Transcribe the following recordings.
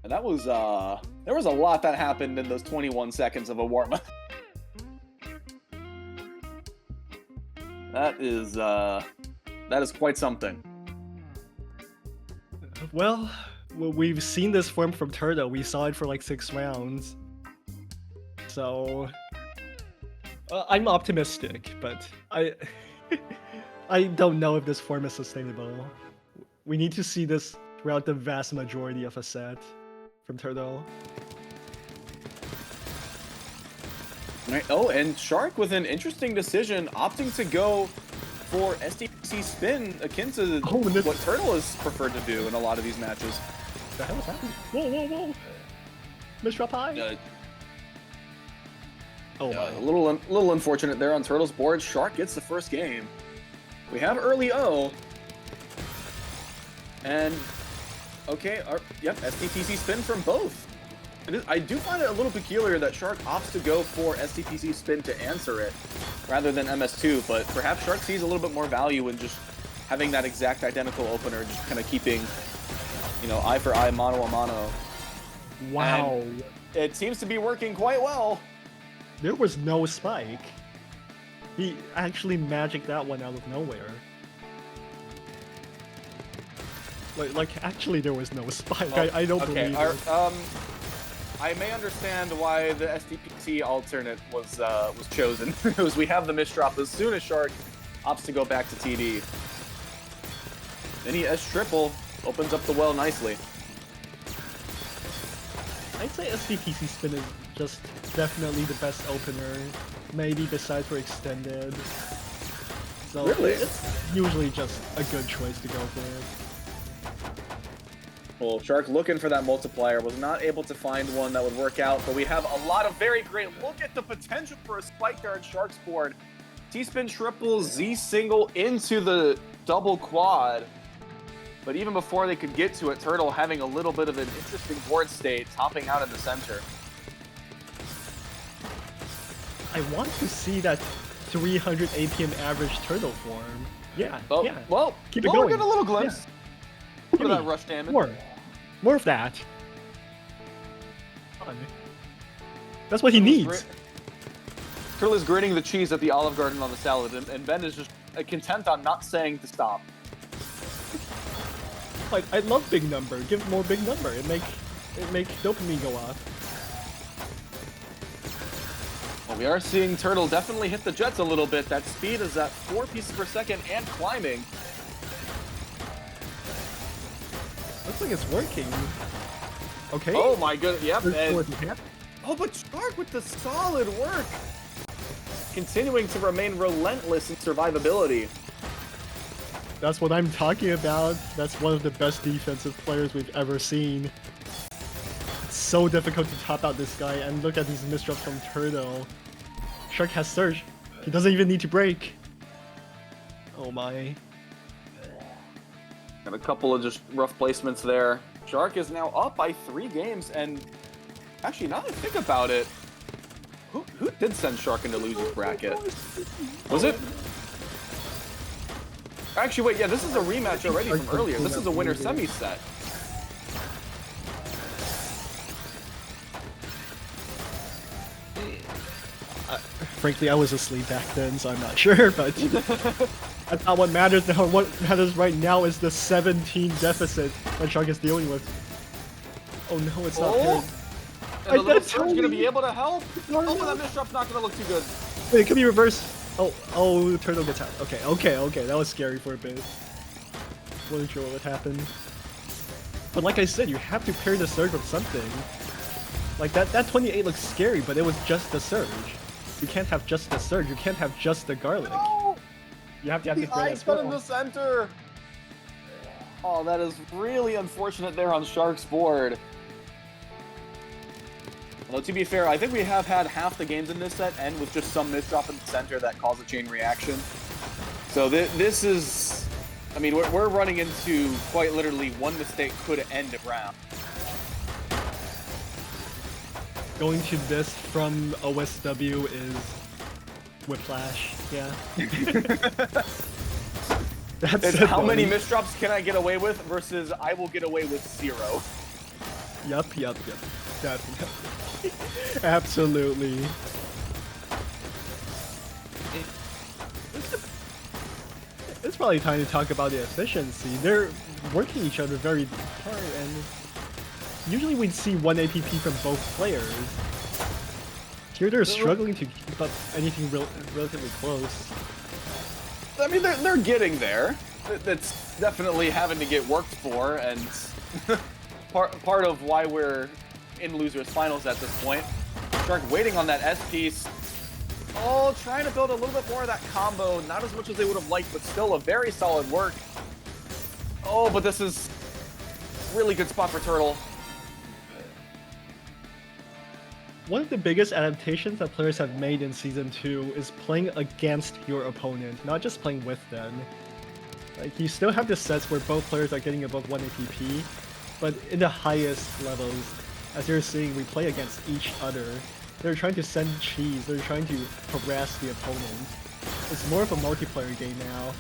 And that was, there was a lot that happened in those 21 seconds of a warm-up. That is quite something. Well, we've seen this form from Turtle. We saw it for like 6 rounds. So I'm optimistic, but I don't know if this form is sustainable. We need to see this throughout the vast majority of a set from Turtle. Right. Oh, and Shark with an interesting decision, opting to go for STPC spin, akin to what Turtle has preferred to do in a lot of these matches. What the hell is happening? Whoa, whoa, whoa! Misdrop high. A little unfortunate there on Turtle's board. Shark gets the first game. We have early O. And okay, yep, STPC spin from both. I do find it a little peculiar that Shark opts to go for STPC spin to answer it, rather than MS2, but perhaps Shark sees a little bit more value in just having that exact identical opener, just kind of keeping, you know, eye for eye, mano a mano. Wow. And it seems to be working quite well. There was no spike. He actually magicked that one out of nowhere. Like actually there was no spike. Oh, I don't believe it. I may understand why the STPC alternate was chosen. Because we have the misdrop as soon as Shark opts to go back to TD. Then he S triple opens up the well nicely. I'd say STPC spin is just definitely the best opener, maybe besides for extended. So really? It's usually just a good choice to go with. Well, Shark looking for that multiplier, was not able to find one that would work out, but we have a lot of very great, look at the potential for a spike there on Shark's board. T-spin triple, Z single into the double quad. But even before they could get to it, Turtle having a little bit of an interesting board state, topping out in the center. I want to see that 300 APM average Turtle form. Yeah, yeah. Well, keep it going. We're getting a little glimpse. Yeah. Look at that rush damage. More of that. That's what he needs. Turtle is grating the cheese at the Olive Garden on the salad, and Ben is just content on not saying to stop. Like, I love big number. Give more big number. It make dopamine go off. Well, we are seeing Turtle definitely hit the jets a little bit. That speed is at 4 pieces per second and climbing. Looks like it's working. Okay. Oh my goodness, yep. And... Oh, but Shark with the solid work. Continuing to remain relentless in survivability. That's what I'm talking about. That's one of the best defensive players we've ever seen. It's so difficult to top out this guy, and look at these misdrops from Turtle. Shark has surge. He doesn't even need to break. Oh my. Got a couple of just rough placements there. Shark is now up by 3 games, and actually, now that I think about it, who did send Shark into loser's bracket? Was it? Actually, wait, yeah, this is a rematch already from earlier. This is a winner semi set. Frankly, I was asleep back then, so I'm not sure, but that's not what matters now. What matters right now is the 17 deficit that Shark is dealing with. Oh no, it's not good. And the little surge gonna be able to help? Oh, but that misdrop's not gonna look too good. Wait, it could be reversed. Oh, Turtle gets out. Okay, that was scary for a bit. Wasn't sure what would happen. But like I said, you have to pair the surge with something. Like that 28 looks scary, but it was just the surge. You can't have just the surge, you can't have just the garlic. No! You have to have the ice got in the center! Oh, that is really unfortunate there on Shark's board. Well, to be fair, I think we have had half the games in this set end with just some misdrop in the center that caused a chain reaction. So this is... I mean, we're running into, quite literally, one mistake could end a round. Going to this from OSW is whiplash, yeah. It's how many misdrops can I get away with versus I will get away with 0. Yup. Definitely. Absolutely. It's probably time to talk about the efficiency. They're working each other very hard, and usually we'd see 1 APP from both players. Here they're struggling to keep up anything relatively close. I mean, they're getting there. That's definitely having to get worked for, and part of why we're in losers finals at this point. Shark waiting on that S piece. Oh, trying to build a little bit more of that combo. Not as much as they would have liked, but still a very solid work. Oh, but this is really good spot for Turtle. One of the biggest adaptations that players have made in Season 2 is playing against your opponent, not just playing with them. Like, you still have the sets where both players are getting above 1 APP, but in the highest levels, as you're seeing, we play against each other. They're trying to send cheese, they're trying to harass the opponent. It's more of a multiplayer game now.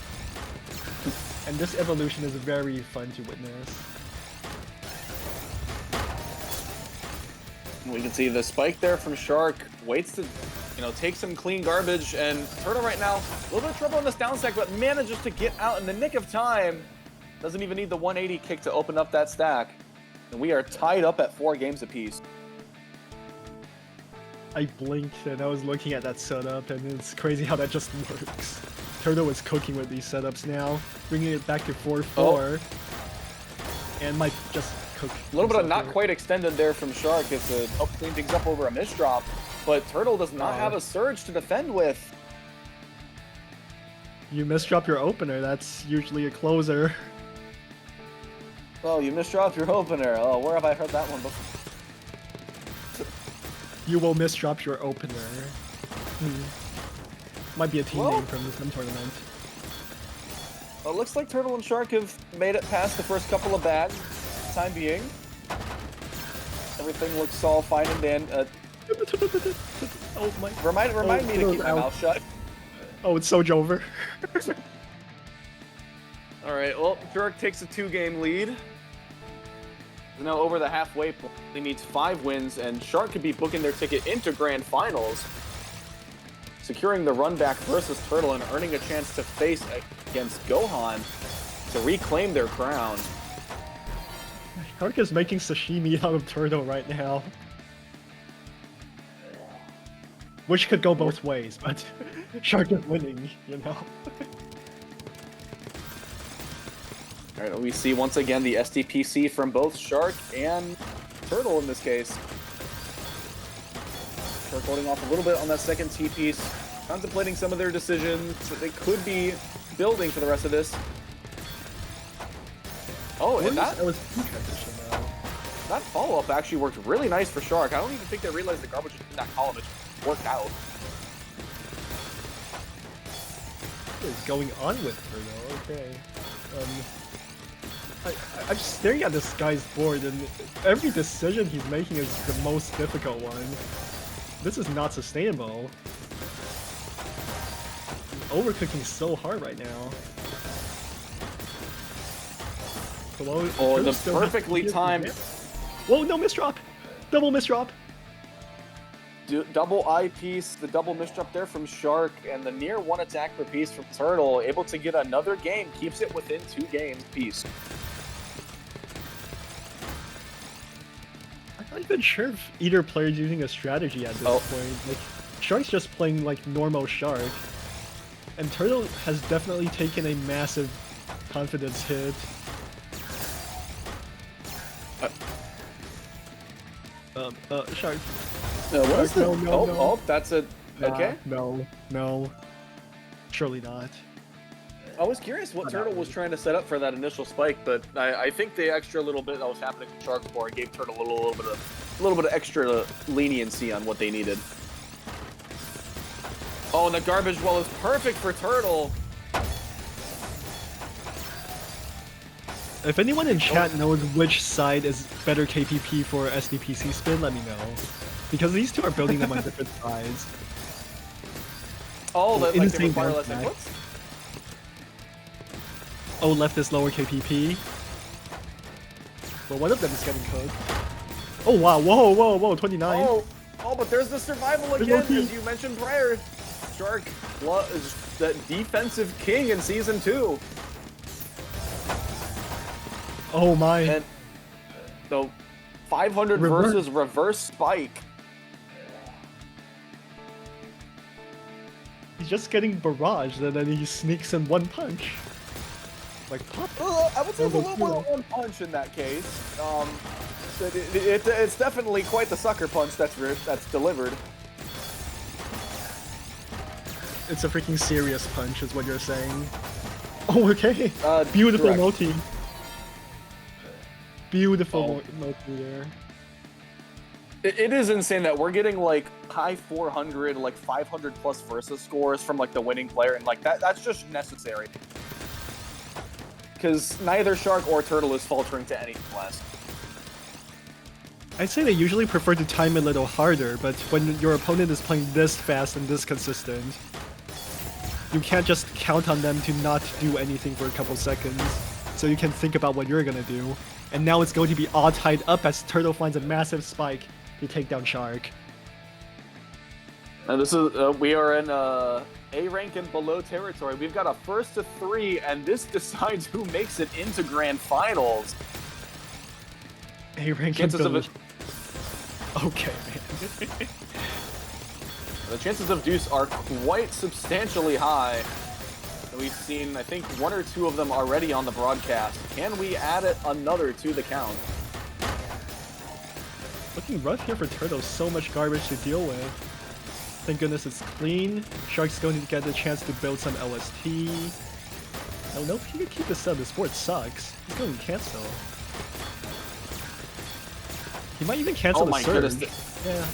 And this evolution is very fun to witness. We can see the spike there from Shark. Waits to, take some clean garbage. And Turtle right now, a little bit of trouble on this down stack, but manages to get out in the nick of time. Doesn't even need the 180 kick to open up that stack. And we are tied up at 4 games apiece. I blinked and I was looking at that setup, and it's crazy how that just works. Turtle is cooking with these setups now, bringing it back to 4-4, and might just cook. A little bit of not quite extended there from Shark as to help clean things up over a misdrop, but Turtle does not have a surge to defend with. You misdrop your opener, that's usually a closer. Oh, you misdropped your opener. Oh, where have I heard that one before? You will misdrop your opener. Might be a team name from some tournament. Well, it looks like Turtle and Shark have made it past the first couple of bags. For the time being, everything looks all fine and dan. Oh my! Remind me to keep my mouth shut. Oh, it's so over. All right. Well, Shark takes a 2-game lead. He's now over the halfway point. He needs 5 wins, and Shark could be booking their ticket into Grand Finals, securing the run back versus Turtle and earning a chance to face against Gohan to reclaim their crown. Shark is making sashimi out of Turtle right now. Which could go both ways, but Shark is winning, Alright, we see once again the SDPC from both Shark and Turtle in this case. Shark holding off a little bit on that second T-piece, contemplating some of their decisions that they could be building for the rest of this. Oh, and that follow-up actually worked really nice for Shark. I don't even think they realized the garbage was in that column. It just worked out. What is going on with Turtle? Okay. I'm just staring at this guy's board, and every decision he's making is the most difficult one. This is not sustainable. He's overcooking so hard right now. Oh, the perfectly timed. Whoa, no misdrop! Double misdrop! Double I piece, the double misdrop there from Shark, and the near 1 attack per piece from Turtle, able to get another game, keeps it within 2 games piece. I'm not even sure if either player is using a strategy at this point. Like, Shark's just playing like normal Shark, and Turtle has definitely taken a massive confidence hit. Shark. What is no, it? no, no. Oh, that's a... Okay. No. Surely not. I was curious what Turtle was trying to set up for that initial spike, but I think the extra little bit that was happening in Shark's board gave Turtle a little bit of extra leniency on what they needed. Oh, and the garbage well is perfect for Turtle. If anyone in chat knows which side is better KPP for SDPC spin, let me know. Because these two are building them on different sides. Oh, like they require less inputs? Oh, left is lower KPP. Well, one of them is getting cooked. Oh wow, whoa, 29. Oh, but there's the survival There's again, no as you mentioned prior. Shark is the defensive king in Season 2. Oh my. And the 500 versus reverse spike. He's just getting barraged and then he sneaks in one punch. Like pop. I would say it's a little more than one punch in that case. It's definitely quite the sucker punch that's delivered. It's a freaking serious punch, is what you're saying. Oh, okay. Beautiful correct. multi. Beautiful multi there. It is insane that we're getting like high 400, like 500 plus versus scores from like the winning player, and like that's just necessary. Because neither Shark or Turtle is faltering to anything less. I'd say they usually prefer to time it a little harder, but when your opponent is playing this fast and this consistent, you can't just count on them to not do anything for a couple seconds. So you can think about what you're gonna do. And now it's going to be all tied up as Turtle finds a massive spike to take down Shark. And this is we are in A rank and below territory. We've got a 1st to 3, and this decides who makes it into Grand Finals. A rank and below. Okay, man. The chances of deuce are quite substantially high. We've seen, I think, 1 or 2 of them already on the broadcast. Can we add another to the count? Looking rough here for Turtle. So much garbage to deal with. Thank goodness it's clean. Shark's going to get the chance to build some LST. Oh nope, he can keep this up. This board sucks. He's going to cancel. He might even cancel the surge. Goodness. Yeah.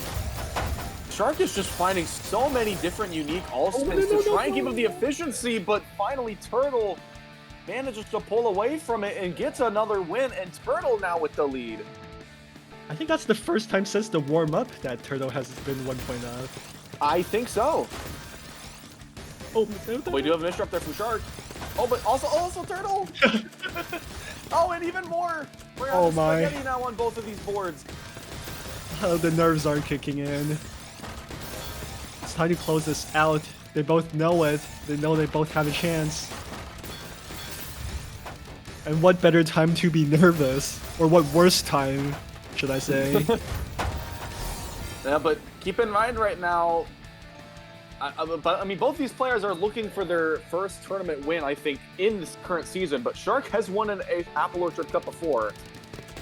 Shark is just finding so many different unique all-spins to try and give him the efficiency, but finally Turtle manages to pull away from it and gets another win, and Turtle now with the lead. I think that's the first time since the warm-up that Turtle has been 1 point up. I think so. Oh, we do have a misdrop there from Shark. Oh, but also Turtle. Oh, and even more. We're on spaghetti now on both of these boards. Oh, the nerves are kicking in. It's time to close this out. They both know it. They know they both have a chance. And what better time to be nervous? Or what worse time, should I say? Yeah, but keep in mind right now, I mean, both these players are looking for their first tournament win, I think, in this current season, but Shark has won an Apple Orchard Cup before.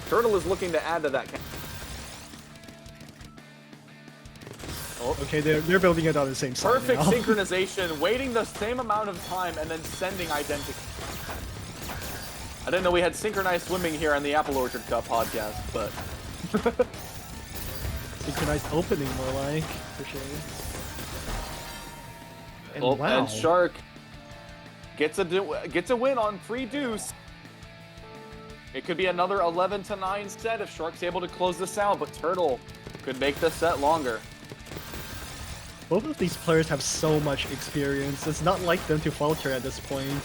Turtle is looking to add to that. Oh. Okay, they're building it on the same side. Perfect now. synchronization, waiting the same amount of time, and then sending identical. I didn't know we had synchronized swimming here on the Apple Orchard Cup podcast, but... Synchronized opening, more like, for sure. And wow. And Shark gets a win on pre-deuce. It could be another 11-9 set if Shark's able to close this out, but Turtle could make the set longer. Both of these players have so much experience. It's not like them to falter at this point.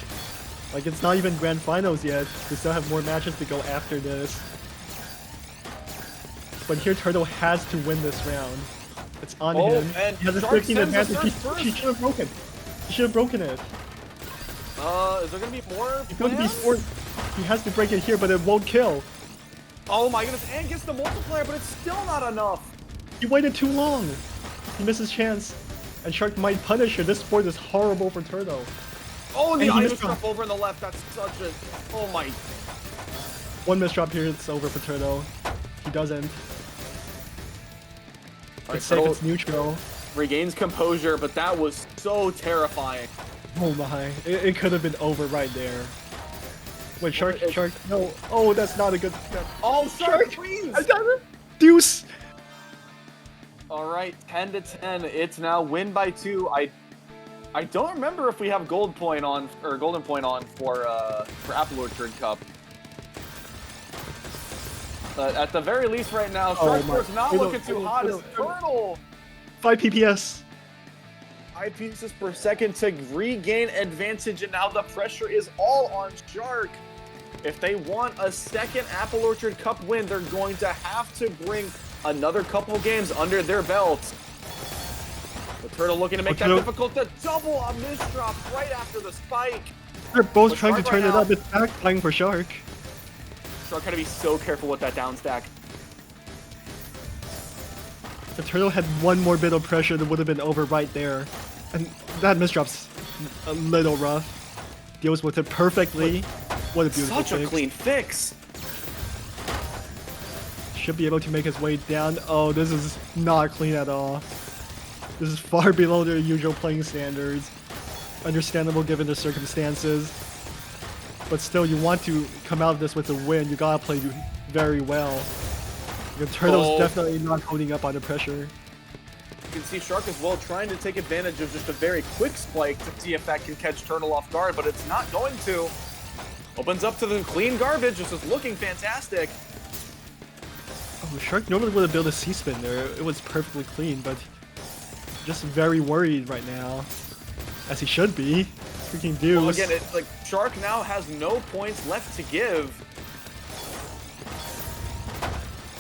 Like, it's not even Grand Finals yet. They still have more matches to go after this. But here Turtle has to win this round. It's on him. And he has a Shark 13 advantage. He should have broken. He should have broken it. Is there gonna be more? It's going to be 4. He has to break it here, but it won't kill. Oh my goodness, and gets the multiplier, but it's still not enough. He waited too long. He missed his chance. And Shark might punish her. This board is horrible for Turtle. Oh, and the item drop over on the left. That's such a... Oh my... One misdrop here, it's over for Turtle. He doesn't. It's safe, it's neutral. Regains composure, but that was so terrifying. Oh my. It could have been over right there. Wait, Shark, no. Oh, that's not a good... Oh, Shark, please! Deuce! Alright, 10-10. It's now win by 2. I don't remember if we have golden point on for Apple Orchard Cup. At the very least right now, Shark's not looking too hot as Turtle. 5 PPS. 5 pieces per second to regain advantage, and now the pressure is all on Shark. If they want a second Apple Orchard Cup win, they're going to have to bring another couple games under their belts. The Turtle looking to make that difficult. The double a misdrop right after the spike. They're both trying to turn it up. It's backfiring for Shark. Shark had to be so careful with that down stack. The Turtle had one more bit of pressure that would have been over right there. And that misdrop's a little rough. Deals with it perfectly. What a beautiful Such a clean fix. Should be able to make his way down. Oh, this is not clean at all. This is far below their usual playing standards. Understandable given the circumstances. But still, you want to come out of this with a win. You gotta play very well. The Turtle's definitely not holding up under pressure. You can see Shark as well trying to take advantage of just a very quick spike to see if that can catch Turtle off guard, but it's not going to. Opens up to the clean garbage. This is looking fantastic. Oh, Shark normally would have built a C-spin there. It was perfectly clean, but just very worried right now. As he should be. Freaking deuce. Well, again, like Shark now has no points left to give.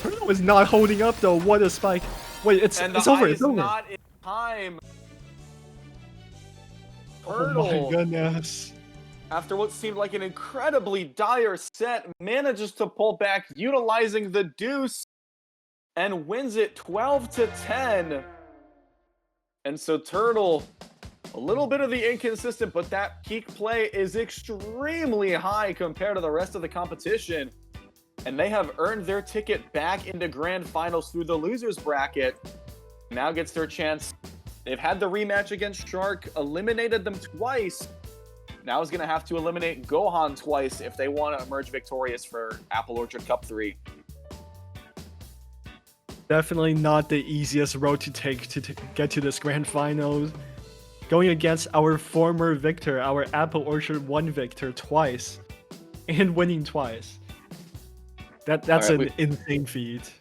Turtle is not holding up though. What a spike. Wait, it's over. It's over. Not in time. Turtle, oh my goodness. After what seemed like an incredibly dire set, manages to pull back utilizing the deuce and wins it 12-10. And so Turtle, a little bit of the inconsistent, but that peak play is extremely high compared to the rest of the competition. And they have earned their ticket back into grand finals through the losers bracket. Now gets their chance. They've had the rematch against Shark, eliminated them twice. Now is going to have to eliminate Gohan twice if they want to emerge victorious for Apple Orchard Cup 3. Definitely not the easiest road to take to get to this grand finals. Going against our former victor, our Apple Orchard 1 victor twice. And winning twice. That's an insane feat.